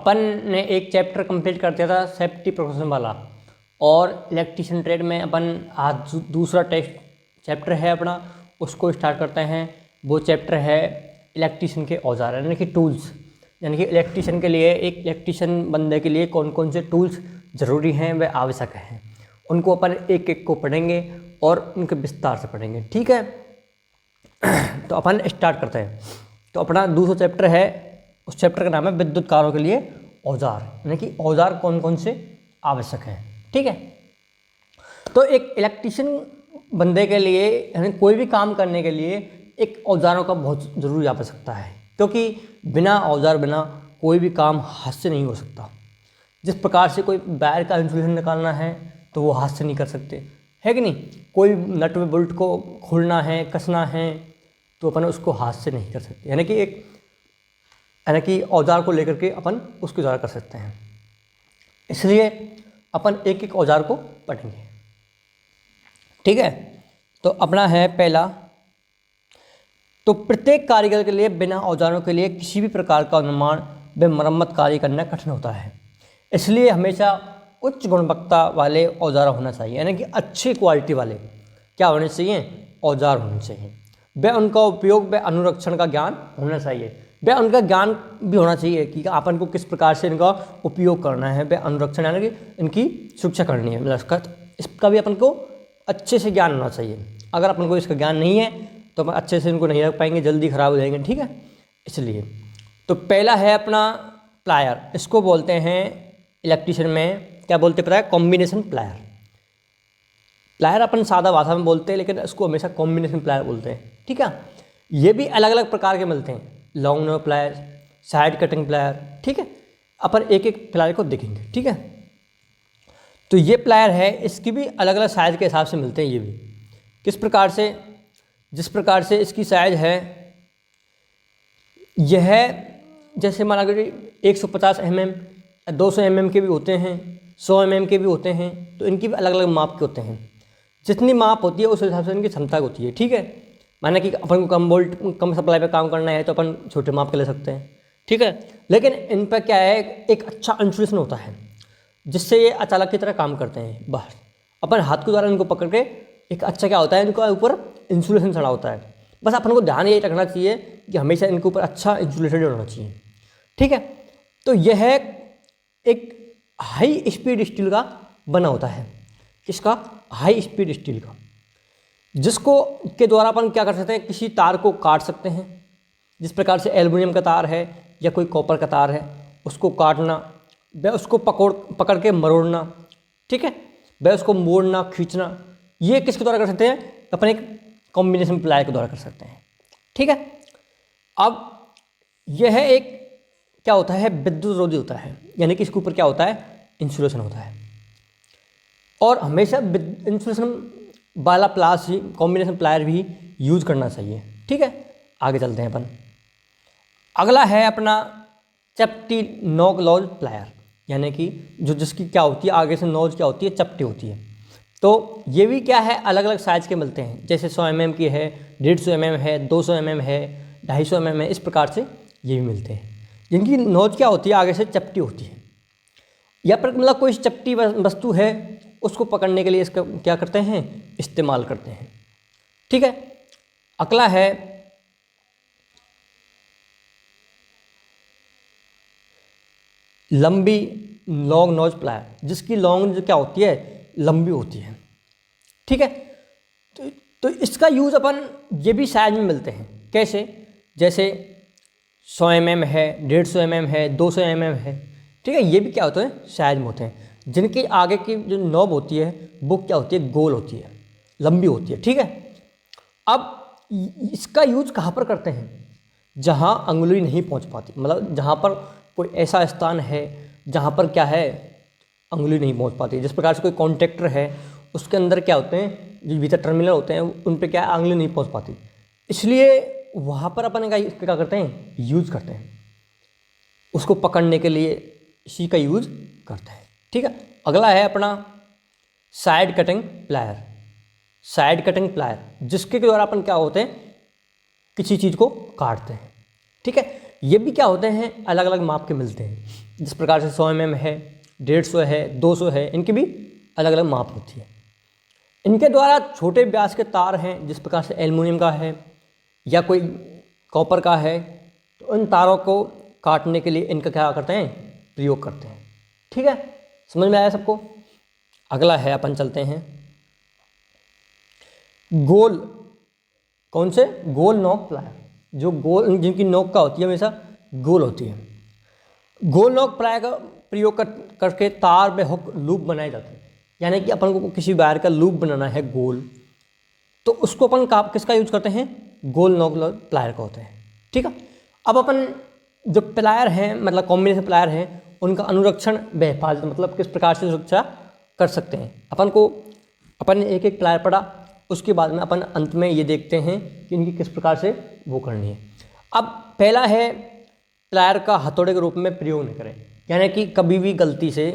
अपन ने एक chapter complete कर दिया था सेफ्टी प्रिकॉशन वाला, और इलेक्ट्रीशियन ट्रेड में अपन आज दूसरा चैप्टर है अपना, उसको स्टार्ट करते हैं। वो चैप्टर है इलेक्ट्रीशियन के औजार यानी कि टूल्स, यानी कि इलेक्ट्रीशियन के लिए, एक इलेक्ट्रीशियन बनने के लिए कौन कौन से टूल्स ज़रूरी हैं, वे आवश्यक हैं। उनको अपन एक एक को पढ़ेंगे और उनके विस्तार से पढ़ेंगे, ठीक है। तो अपन स्टार्ट करते हैं। तो अपना दूसरा चैप्टर है, उस चैप्टर का नाम है विद्युत कार्यों के लिए औजार, यानी कि औजार कौन कौन से आवश्यक हैं, ठीक है। तो एक इलेक्ट्रीशियन बनने के लिए, यानी कोई भी काम करने के लिए एक औजारों का बहुत ज़रूरी आवश्यकता है, क्योंकि बिना औजार बिना कोई भी काम हाथ से नहीं हो सकता। जिस प्रकार से कोई वायर का इंसुलेशन निकालना है तो वो हाथ से नहीं कर सकते, है कि नहीं। कोई नट में बोल्ट को खोलना है, कसना है, तो अपन उसको हाथ से नहीं कर सकते, यानी कि औजार को लेकर के अपन उसके द्वारा कर सकते हैं। इसलिए अपन एक एक औजार को पढ़ेंगे, ठीक है। तो अपना है पहला, तो प्रत्येक कारीगर के लिए बिना औजारों के लिए किसी भी प्रकार का निर्माण व मरम्मत कार्य करना कठिन होता है। इसलिए हमेशा उच्च गुणवत्ता वाले औजार होना चाहिए, यानी कि अच्छी क्वालिटी वाले क्या होने चाहिए, औजार होने चाहिए। वह उनका उपयोग व अनुरक्षण का ज्ञान होना चाहिए, वह उनका ज्ञान भी होना चाहिए कि अपन को किस प्रकार से इनका उपयोग करना है, वह अनुरक्षण यानी कि इनकी सुरक्षा करनी है, इसका भी अपन को अच्छे से ज्ञान होना चाहिए। अगर अपन को इसका ज्ञान नहीं है तो अपन अच्छे से इनको नहीं रख पाएंगे, जल्दी ख़राब हो जाएंगे, ठीक है। इसलिए तो पहला है अपना प्लायर, इसको बोलते हैं इलेक्ट्रीशियन में क्या बोलते पता है, कॉम्बिनेशन प्लायर। प्लायर अपन सादा भाषा में बोलते हैं, लेकिन इसको हमेशा कॉम्बिनेशन प्लायर बोलते हैं, ठीक है। ये भी अलग अलग प्रकार के मिलते हैं, लॉन्ग नोक प्लायर, साइड कटिंग प्लायर, ठीक है। अपन एक एक प्लायर को देखेंगे, ठीक है। तो ये प्लायर है, इसकी भी अलग अलग साइज़ के हिसाब से मिलते हैं। ये भी किस प्रकार से, जिस प्रकार से इसकी साइज़ है, यह जैसे मान लीजिए 150 mm, 200 mm के भी होते हैं, 100 mm के भी होते हैं, तो इनकी भी अलग अलग माप के होते हैं। जितनी माप होती है उस हिसाब से इनकी क्षमता होती है, ठीक है। माना कि अपन को कम वोल्ट कम सप्लाई पे काम करना है तो अपन छोटे माप के ले सकते हैं, ठीक है। लेकिन इन पर क्या है, एक अच्छा इंसुलेशन होता है जिससे ये अचानक की तरह काम करते हैं बाहर। अपन हाथ के द्वारा इनको पकड़ के एक अच्छा क्या होता है, इनके ऊपर इंसुलेशन चढ़ा होता है। बस अपन को ध्यान ये रखना चाहिए कि हमेशा इनके ऊपर अच्छा इंसुलेशन होना चाहिए, ठीक है। तो यह एक हाई स्पीड स्टील का बना होता है, इसका हाई स्पीड स्टील का, जिसको के द्वारा अपन क्या कर सकते हैं, किसी तार को काट सकते हैं। जिस प्रकार से एल्युमिनियम का तार है या कोई कॉपर का तार है, उसको काटना, वह उसको पकड़ के मरोड़ना, ठीक है, वह उसको मोड़ना, खींचना, ये किसके द्वारा कर सकते हैं, अपन एक कॉम्बिनेशन प्लायर के द्वारा कर सकते हैं, ठीक है। अब यह एक क्या होता है, विद्युत रोधी होता है, यानी कि इसके ऊपर क्या होता है, इंसुलेशन होता है। और हमेशा इंसुलेशन वाला प्लास ही, कॉम्बिनेशन प्लायर भी यूज करना चाहिए, ठीक है। आगे चलते हैं अपन। अगला है अपना चपटी नोक लॉज प्लायर, यानी कि जिसकी क्या होती है, आगे से नोज क्या होती है, चपटी होती है। तो ये भी क्या है, अलग अलग साइज़ के मिलते हैं, जैसे 100 mm की है, 150 mm है, 200 mm है, 250 mm है, इस प्रकार से ये भी मिलते हैं, जिनकी नोज क्या होती है, आगे से चपटी होती है। या पर मतलब कोई चपटी वस्तु है, उसको पकड़ने के लिए इसका क्या करते हैं, इस्तेमाल करते हैं, ठीक है। अगला है लंबी लॉन्ग नोज प्लायर, जिसकी लॉन्ग क्या होती है, लंबी होती है, ठीक है। तो इसका यूज़ अपन ये भी साइज में मिलते हैं, कैसे, जैसे 100 mm है, 150 mm है, 200 mm है, ठीक है। ये भी क्या होते हैं, साइज में होते हैं, जिनकी आगे की जो नॉब होती है वो क्या होती है, गोल होती है, लंबी होती है, ठीक है। अब इसका यूज कहाँ पर करते हैं, जहाँ अंगुली नहीं पहुँच पाती, मतलब जहाँ पर कोई ऐसा स्थान है जहाँ पर क्या है, अंगुली नहीं पहुँच पाती। जिस प्रकार से कोई कॉन्ट्रैक्टर है, उसके अंदर क्या होते हैं, जो भीतर टर्मिनल होते हैं, उन पर क्या है, अंगुली नहीं पहुँच पाती, इसलिए वहाँ पर अपन क्या करते हैं, यूज करते हैं, उसको पकड़ने के लिए इसी का यूज करते हैं, ठीक है। अगला है अपना side cutting plier, side cutting plier, जिसके द्वारा अपन क्या होते हैं, किसी चीज़ को काटते हैं, ठीक है। ये भी क्या होते हैं, अलग अलग माप के मिलते हैं, जिस प्रकार से 100 mm है, 150 है, 200 है, इनकी भी अलग अलग माप होती है। इनके द्वारा छोटे व्यास के तार हैं, जिस प्रकार से एल्युमिनियम का है या कोई कॉपर का है, तो इन तारों को काटने के लिए इनका क्या करते हैं, प्रयोग करते हैं। ठीक है, समझ में आया सबको। अगला है, अपन चलते हैं गोल, कौन से, गोल नोक प्लायर, जो गोल, जिनकी नोक का होती है हमेशा गोल होती है। गोल नोक प्लायर का प्रयोग करके तार में हुक लूप बनाए जाते हैं। यानी कि अपन को किसी वायर का लूप बनाना है गोल, तो उसको अपन किसका यूज करते हैं, गोल नोक प्लायर का होते हैं। ठीक है, अब अपन जो प्लायर हैं, मतलब कॉम्बिनेशन प्लायर हैं, उनका अनुरक्षण व हिफाजत मतलब किस प्रकार से सुरक्षा कर सकते हैं। अपन ने एक एक प्लायर पढ़ा, उसके बाद में अपन अंत में ये देखते हैं कि इनकी किस प्रकार से वो करनी है। अब पहला है, प्लायर का हथौड़े के रूप में प्रयोग नहीं करें। यानी कि कभी भी गलती से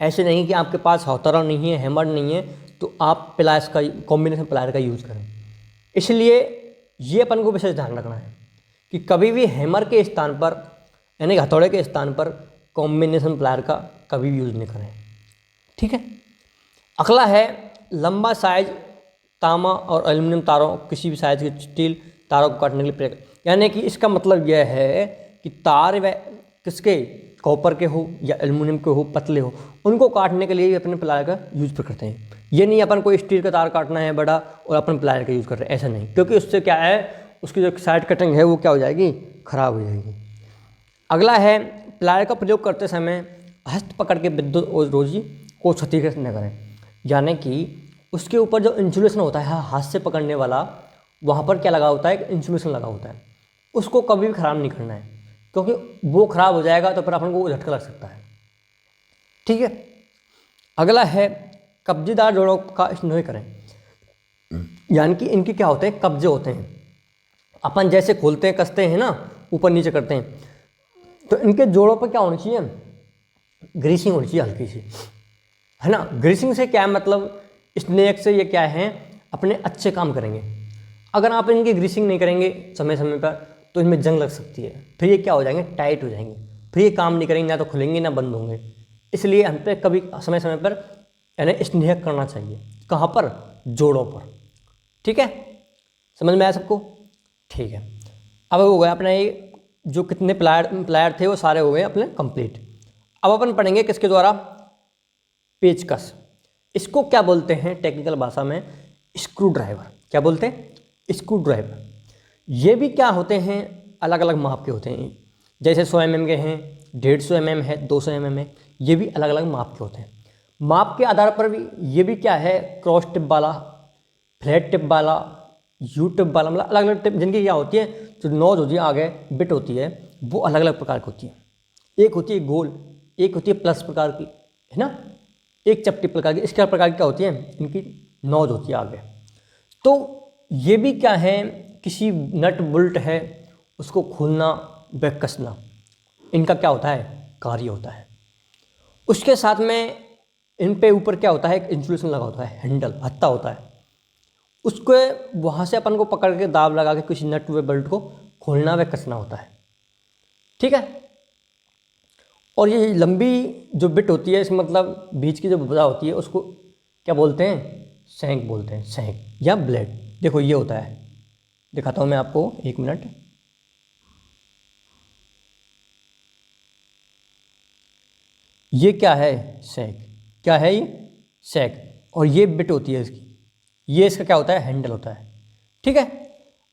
ऐसे नहीं कि आपके पास हथौड़ा नहीं है, हैमर नहीं है, तो आप प्लायर्स का, कॉम्बिनेशन प्लायर का यूज़ करें। इसलिए ये अपन को विशेष ध्यान रखना है कि कभी भी हैमर के स्थान पर, यानी कि हथौड़े के स्थान पर कॉम्बिनेशन प्लायर का कभी भी यूज़ नहीं करें। ठीक है, अगला है, लंबा साइज तांबा और एल्युमिनियम तारों, किसी भी साइज के स्टील तारों को काटने के लिए प्रयोग। यानी कि इसका मतलब यह है कि तार व किसके, कॉपर के हो या एल्युमिनियम के हो, पतले हो, उनको काटने के लिए अपने प्लायर का यूज करते हैं। ये नहीं अपन को स्टील का तार काटना है बड़ा और अपन प्लायर का यूज़ कर रहे हैं, ऐसा नहीं, क्योंकि उससे क्या है, उसकी जो साइड कटिंग है वो क्या हो जाएगी, खराब हो जाएगी। अगला है, प्लायर का प्रयोग करते समय हस्त पकड़ के विद्युत और रोजी को क्षतिग्रस्त न करें। यानी कि उसके ऊपर जो इंसुलेशन होता है हाथ से पकड़ने वाला, वहाँ पर क्या लगा होता है, इंसुलेशन लगा होता है, उसको कभी भी ख़राब नहीं करना है, क्योंकि वो ख़राब हो जाएगा तो फिर अपन को झटका लग सकता है। ठीक है, अगला है, कब्जेदार जोड़ों का स्नेह करें। यानी कि इनके क्या होते हैं, कब्जे होते हैं, अपन जैसे खोलते हैं, कसते हैं ना, ऊपर नीचे करते हैं, तो इनके जोड़ों पर क्या होनी चाहिए, ग्रीसिंग होनी चाहिए हल्की सी, है ना। ग्रीसिंग से क्या है, मतलब स्नेक से ये क्या है, अपने अच्छे काम करेंगे। अगर आप इनकी ग्रीसिंग नहीं करेंगे समय समय पर, तो इनमें जंग लग सकती है, फिर ये क्या हो जाएंगे, टाइट हो जाएंगे, फिर ये काम नहीं करेंगे, ना तो खुलेंगे ना बंद होंगे। इसलिए हम पे कभी समय समय पर यानी स्नेह करना चाहिए। कहाँ पर, जोड़ों पर। ठीक है, समझ में आया सबको। ठीक है, अब हो गया अपना ये जो कितने प्लायर थे वो सारे हो गए अपने कंप्लीट। अब अपन पढ़ेंगे किसके द्वारा, पेचकस। इसको क्या बोलते हैं टेक्निकल भाषा में, स्क्रू ड्राइवर। क्या बोलते हैं, स्क्रू ड्राइवर। ये भी क्या होते हैं, अलग अलग माप के होते हैं। जैसे 100 mm के हैं, 150 mm है, 200 mm है, ये भी अलग अलग माप के होते हैं। माप के आधार पर भी ये भी क्या है, क्रॉस टिप वाला, फ्लैट टिप वाला, यू टिप वाला, मतलब अलग अलग टिप जिनकी क्या होती है, जो नोज होती है आगे बिट होती है, वो अलग अलग प्रकार की होती है। एक होती है गोल, एक होती है प्लस प्रकार की, है ना, एक चपटी प्रकार की। इसके प्रकार की क्या होती है, इनकी नोज होती है आगे। तो ये भी क्या है, किसी नट बुल्ट है उसको खोलना व कसना, इनका क्या होता है, कार्य होता है। उसके साथ में इन पे ऊपर क्या होता है, एक इंसुलेशन लगा होता है, हैंडल, हत्था होता है, उसको वहाँ से अपन को पकड़ के दाब लगा के किसी नट व बोल्ट को खोलना व कसना होता है। ठीक है, और ये लंबी जो बिट होती है, इस मतलब बीच की जो भुजा होती है, उसको क्या बोलते हैं, सैंक बोलते हैं, सैंक या ब्लेड। देखो ये होता है, दिखाता हूँ मैं आपको, एक मिनट। ये क्या है, सैंक। क्या है ये, सैंक। और ये बिट होती है इसकी, ये इसका क्या होता है, हैंडल होता है। ठीक है,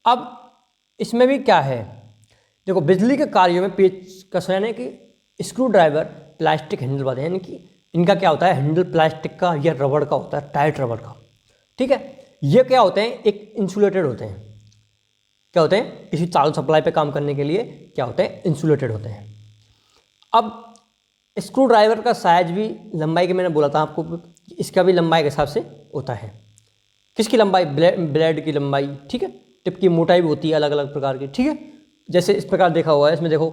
अब इसमें भी क्या है, देखो बिजली के कार्यों में पेचकस यानी कि स्क्रू ड्राइवर प्लास्टिक हैंडल वाले, यानी कि इनका क्या होता है, हैंडल प्लास्टिक का या रबड़ का होता है, टाइट रबड़ का। ठीक है, ये क्या होते हैं, एक इंसुलेटेड होते हैं। क्या होते हैं, किसी चार्ज सप्लाई पे काम करने के लिए क्या होते हैं, इंसुलेटेड होते हैं। अब स्क्रू ड्राइवर का साइज भी, लंबाई के मैंने बोला था आपको, इसका भी लंबाई के हिसाब से होता है। किसकी लंबाई, ब्लेड की लंबाई। ठीक है, टिप की मोटाई भी होती है अलग अलग प्रकार की। ठीक है, जैसे इस प्रकार देखा हुआ है, इसमें देखो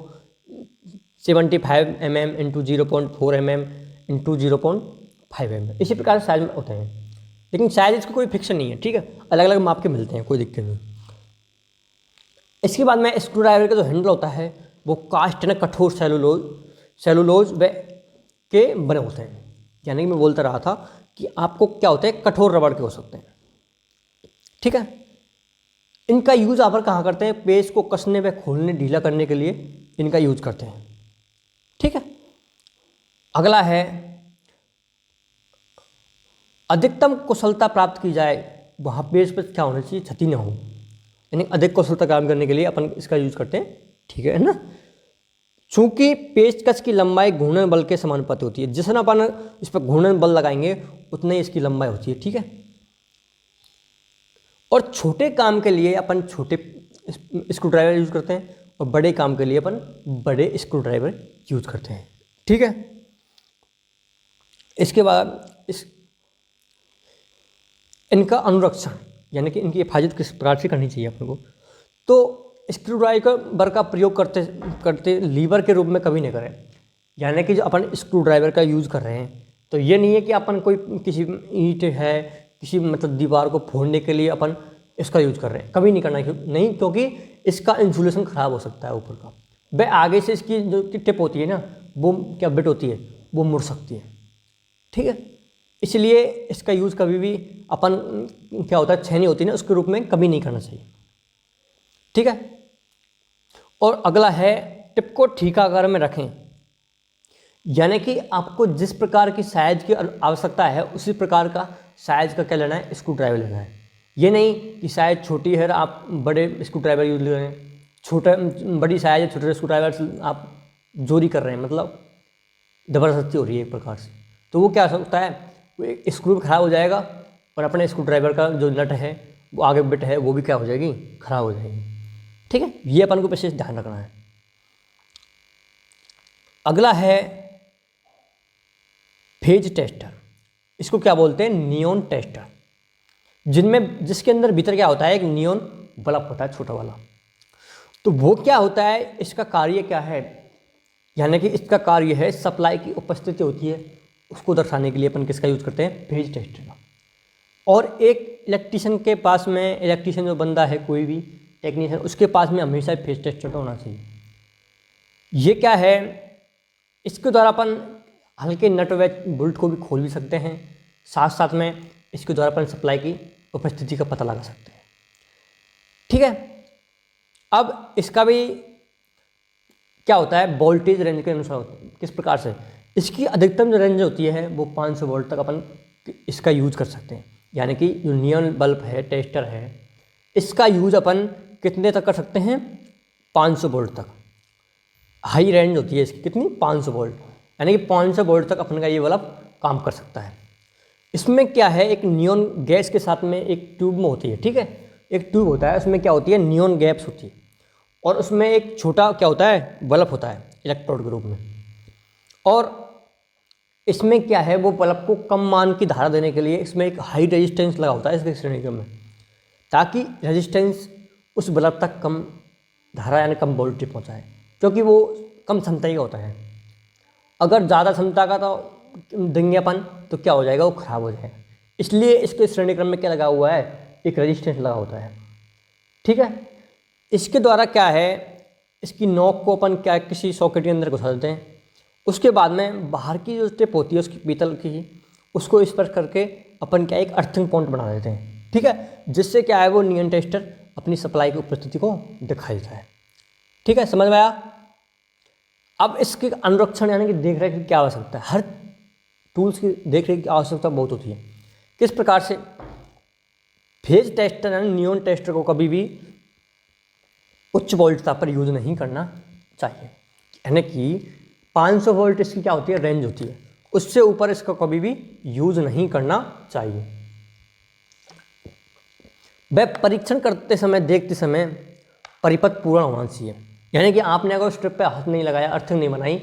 75 mm into 0.4 mm into 0.5 mm, इसी प्रकार साइज में होते हैं। लेकिन साइज इसका कोई फिक्शन नहीं है। ठीक है, अलग अलग माप के मिलते हैं, कोई दिक्कत नहीं। इसके बाद में स्क्रू ड्राइवर का जो हैंडल होता है वो कास्ट ना कठोर सेलुलोज व के बने होते हैं। यानी कि मैं बोलता रहा था कि आपको क्या होते हैं, कठोर रबड़ के हो सकते हैं। ठीक है, इनका यूज आप कहाँ करते हैं, पेज को कसने व खोलने ढीला करने के लिए इनका यूज करते हैं। ठीक है, अगला है अधिकतम कुशलता प्राप्त की जाए, वहाँ पेज पर क्या होना चाहिए, क्षति ना हो, यानी अधिक कुशलता काम करने के लिए अपन इसका यूज करते हैं। ठीक है ना, चूंकि पेचकस की लंबाई घूर्णन बल के समानुपाती होती है, जितना अपन इस पर घूर्णन बल लगाएंगे उतनी इसकी लंबाई होती है। ठीक है, और छोटे काम के लिए अपन छोटे स्क्रू ड्राइवर यूज करते हैं और बड़े काम के लिए अपन बड़े स्क्रू ड्राइवर यूज करते हैं। ठीक है, इसके बाद इनका अनुरक्षण यानी कि इनकी हिफाजत किस प्रकार से करनी चाहिए अपन को, तो स्क्रू ड्राइवर का प्रयोग करते करते लीवर के रूप में कभी नहीं करें। यानी कि जो अपन स्क्रू ड्राइवर का यूज़ कर रहे हैं तो ये नहीं है कि अपन कोई किसी ईंट है, किसी मतलब दीवार को फोड़ने के लिए अपन इसका यूज कर रहे हैं, कभी नहीं करना नहीं, क्योंकि इसका इंसुलेशन खराब हो सकता है ऊपर का। वह आगे से इसकी जो टिप होती है ना, वो क्या बिट होती है, वो मुड़ सकती है। ठीक है, इसलिए इसका यूज़ कभी भी अपन क्या होता है, छेनी होती है ना, उसके रूप में कभी नहीं करना चाहिए। ठीक है, और अगला है टिप को ठीक आकार में रखें, यानी कि आपको जिस प्रकार की साइज की आवश्यकता है उसी प्रकार का साइज का क्या लेना है, स्क्रू ड्राइवर लेना है। ये नहीं कि साइज छोटी है आप बड़े स्क्रू ड्राइवर यूज ले रहे हैं, छोटा बड़ी साइज है छोटे स्क्रू ड्राइवर आप जोरी कर रहे हैं, मतलब ज़बरदस्ती हो रही है एक प्रकार से, तो वो क्या सकता है, स्क्रू भी खराब हो जाएगा और अपने स्क्रू ड्राइवर का जो नट है, वो आगे बिट है, वो भी क्या हो जाएगी, खराब हो जाएगी। ठीक है, ये अपन को विशेष ध्यान रखना है। अगला है फेज टेस्टर, इसको क्या बोलते हैं, नियॉन टेस्टर, जिसके अंदर भीतर क्या होता है, एक नियॉन बल्ब होता है छोटा वाला। तो वो क्या होता है, इसका कार्य क्या है, यानी कि इसका कार्य है सप्लाई की उपस्थिति होती है उसको दर्शाने के लिए अपन किसका यूज करते हैं, फेज टेस्टर का। और एक इलेक्ट्रीशियन के पास में, इलेक्ट्रीशियन जो बंदा है कोई भी टेक्नीशियन, उसके पास में हमेशा फेज टेस्टर का होना चाहिए। ये क्या है, इसके द्वारा अपन हल्के नट व बोल्ट को भी खोल भी सकते हैं, साथ साथ में इसके द्वारा अपन सप्लाई की उपस्थिति का पता लगा सकते हैं। ठीक है, अब इसका भी क्या होता है, वोल्टेज रेंज के अनुसार होता है। किस प्रकार से, इसकी अधिकतम जो रेंज होती है वो 500 वोल्ट तक अपन इसका यूज कर सकते हैं। यानी कि जो नियॉन बल्ब है, टेस्टर है, इसका यूज अपन कितने तक कर सकते हैं, 500 वोल्ट तक। हाई रेंज होती है इसकी कितनी, 500 वोल्ट, यानी कि 500 वोल्ट तक अपन का ये बल्ब काम कर सकता है। इसमें क्या है, एक नियॉन गैस के साथ में एक ट्यूब में होती है। ठीक है, एक ट्यूब होता है, उसमें क्या होती है, नियॉन गैप्स होती है, और उसमें एक छोटा क्या होता है, बल्ब होता है इलेक्ट्रोड के रूप में। और इसमें क्या है, वो बल्ब को कम मान की धारा देने के लिए इसमें एक हाई रेजिस्टेंस लगा होता है इसके श्रेणीक्रम में, ताकि रेजिस्टेंस उस बल्ब तक कम धारा यानी कम वोल्टेज पहुँचाए, क्योंकि वो कम क्षमता का होता है। अगर ज़्यादा क्षमता का तो देंगे अपन तो क्या हो जाएगा, वो खराब हो जाएगा। इसलिए इसके श्रेणीक्रम में क्या लगा हुआ है, एक रेजिस्टेंस लगा होता है। ठीक है, इसके द्वारा क्या है, इसकी नोक को अपन क्या किसी सॉकेट के अंदर घुसा देते हैं, उसके बाद में बाहर की जो टिप होती है उसकी पीतल की, उसको स्पर्श करके अपन क्या एक अर्थिंग पॉइंट बना देते हैं। ठीक है, जिससे क्या है, वो नियॉन टेस्टर अपनी सप्लाई की उपस्थिति को दिखा देता है। ठीक है, समझ में आया। अब इसके अनुरक्षण यानी कि देख रेख की क्या आवश्यकता है, हर टूल्स की देख रेख की आवश्यकता बहुत होती है। किस प्रकार से, फेज टेस्टर यानी नियॉन टेस्टर को कभी भी उच्च वोल्टता पर यूज नहीं करना चाहिए, यानी कि 500 वोल्ट इसकी क्या होती है, रेंज होती है, उससे ऊपर इसका कभी भी यूज नहीं करना चाहिए। वह परीक्षण करते समय, देखते समय परिपथ पूर्ण होना चाहिए, यानी कि आपने अगर स्ट्रिप पे हाथ नहीं लगाया, अर्थिंग नहीं बनाई,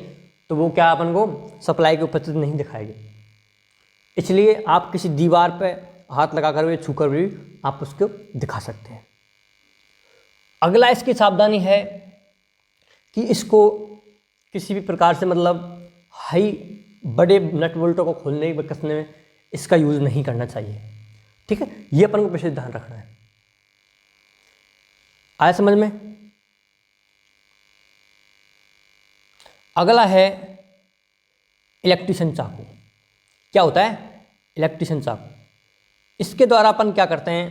तो वो क्या अपन को सप्लाई की उपस्थिति नहीं दिखाएगी। इसलिए आप किसी दीवार पे हाथ लगाकर भी, छूकर भी आप उसको दिखा सकते हैं। अगला इसकी सावधानी है कि इसको किसी भी प्रकार से मतलब हाई बड़े नट बोल्टों को खोलने व कसने में इसका यूज नहीं करना चाहिए। ठीक है, ये अपन को विशेष ध्यान रखना है। आया समझ में। अगला है इलेक्ट्रीशियन चाकू। क्या होता है इलेक्ट्रीशियन चाकू? इसके द्वारा अपन क्या करते हैं,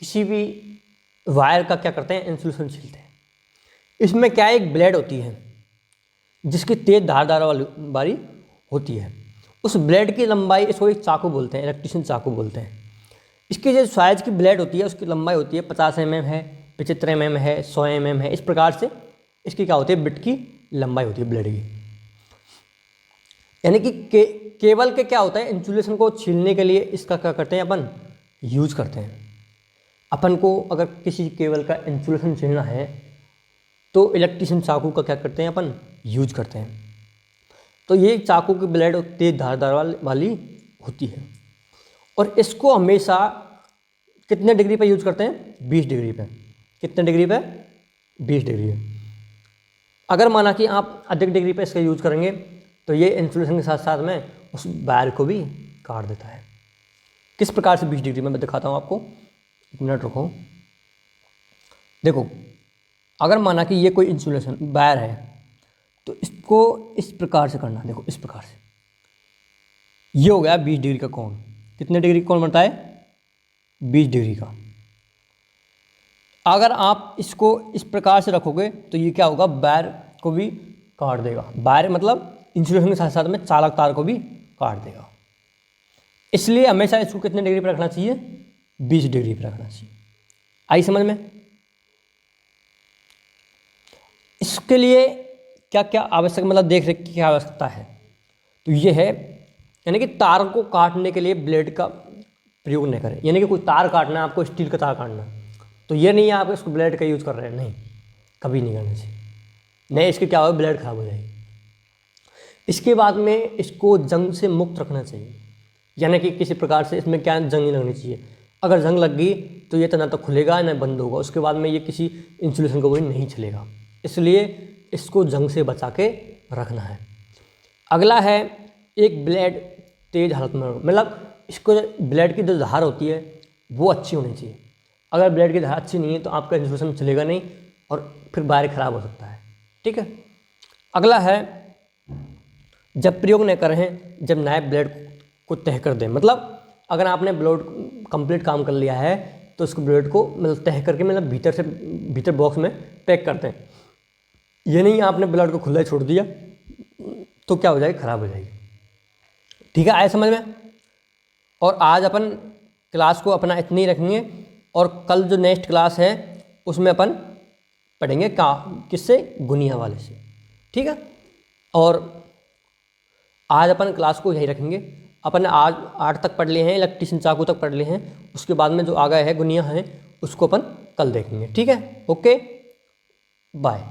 किसी भी वायर का क्या करते हैं, इंसुलेशन छीलते हैं। इसमें क्या है, एक ब्लेड होती है जिसकी तेज धारदार वाली होती है। उस ब्लेड की लंबाई, इसको एक चाकू बोलते हैं, इलेक्ट्रीशियन चाकू बोलते हैं। इसकी जो साइज की ब्लेड होती है उसकी लंबाई होती है 50 mm है, 75 mm है, 100 mm है। इस प्रकार से इसकी क्या होती है, बिट की लंबाई होती है ब्लेड की। यानी कि केबल के क्या होता है, इंसुलेशन को छीलने के लिए इसका क्या करते हैं अपन, यूज करते हैं। अपन को अगर किसी केबल का इंसुलेशन छीलना है तो इलेक्ट्रीशियन चाकू का क्या करते हैं अपन, यूज करते हैं। तो ये चाकू की ब्लेड तेज धारदार वाली होती है और इसको हमेशा कितने डिग्री पे यूज करते हैं, 20 डिग्री पे। कितने डिग्री पे, 20 डिग्री पे। अगर माना कि आप अधिक डिग्री पे इसका यूज करेंगे तो ये इंसुलेशन के साथ साथ में उस वायर को भी काट देता है। किस प्रकार से 20 डिग्री में, मैं दिखाता हूँ आपको, एक मिनट रुको। देखो, अगर माना कि ये कोई इंसुलेशन वायर है तो इसको इस प्रकार से करना, देखो इस प्रकार से। ये हो गया 20 डिग्री का कोण। कितने डिग्री का कोण बनता है, 20 डिग्री का। अगर आप इसको इस प्रकार से रखोगे तो ये क्या होगा, वायर को भी काट देगा। वायर मतलब इंसुलेशन के साथ साथ में चालक तार को भी काट देगा। इसलिए हमेशा इसको कितने डिग्री पर रखना चाहिए, 20 डिग्री पर रखना चाहिए। आई समझ में? इसके लिए क्या क्या आवश्यक, मतलब देख रेख की क्या आवश्यकता है, तो ये है, यानी कि तार को काटने के लिए ब्लेड का प्रयोग नहीं करें। यानी कि कोई तार काटना है आपको, स्टील का तार काटना, तो ये नहीं है आप इसको ब्लेड का यूज़ कर रहे हैं, नहीं, कभी नहीं करना चाहिए। नहीं, इसके क्या होगा, ब्लेड खराब हो जाएगी। इसके बाद में इसको जंग से मुक्त रखना चाहिए, यानी कि किसी प्रकार से इसमें क्या जंग नहीं लगनी चाहिए। अगर जंग लग गई तो ये ना तो खुलेगा ना बंद होगा, उसके बाद में ये किसी इंसुलेशन को भी नहीं चलेगा। इसलिए इसको जंग से बचा के रखना है। अगला है, एक ब्लेड तेज हालत में, मतलब इसको ब्लेड की जो धार होती है वो अच्छी होनी चाहिए। अगर ब्लेड की धार अच्छी नहीं है तो आपका इंसुलेशन चलेगा नहीं और फिर वायर खराब हो सकता है। ठीक है। अगला है, जब प्रयोग न करें जब नए ब्लेड को तह कर दें। मतलब अगर आपने ब्लेड कंप्लीट काम कर लिया है तो उसको ब्लेड को मतलब तह करके, मतलब भीतर बॉक्स में पैक करते हैं। ये नहीं आपने ब्लेड को खुला छोड़ दिया तो क्या हो जाएगी, खराब हो जाएगी। ठीक है, आए समझ में? और आज अपन क्लास को अपना इतनी रखेंगे और कल जो नेक्स्ट क्लास है उसमें अपन पढ़ेंगे किससे, गुनिया वाले से। ठीक है। और आज अपन क्लास को यही रखेंगे। अपन आज 8 तक पढ़ लिए हैं, इलेक्ट्रीशियन चाकू तक पढ़ लिए हैं। उसके बाद में जो आगे है गुनिया है उसको अपन कल देखेंगे। ठीक है, ओके, बाय।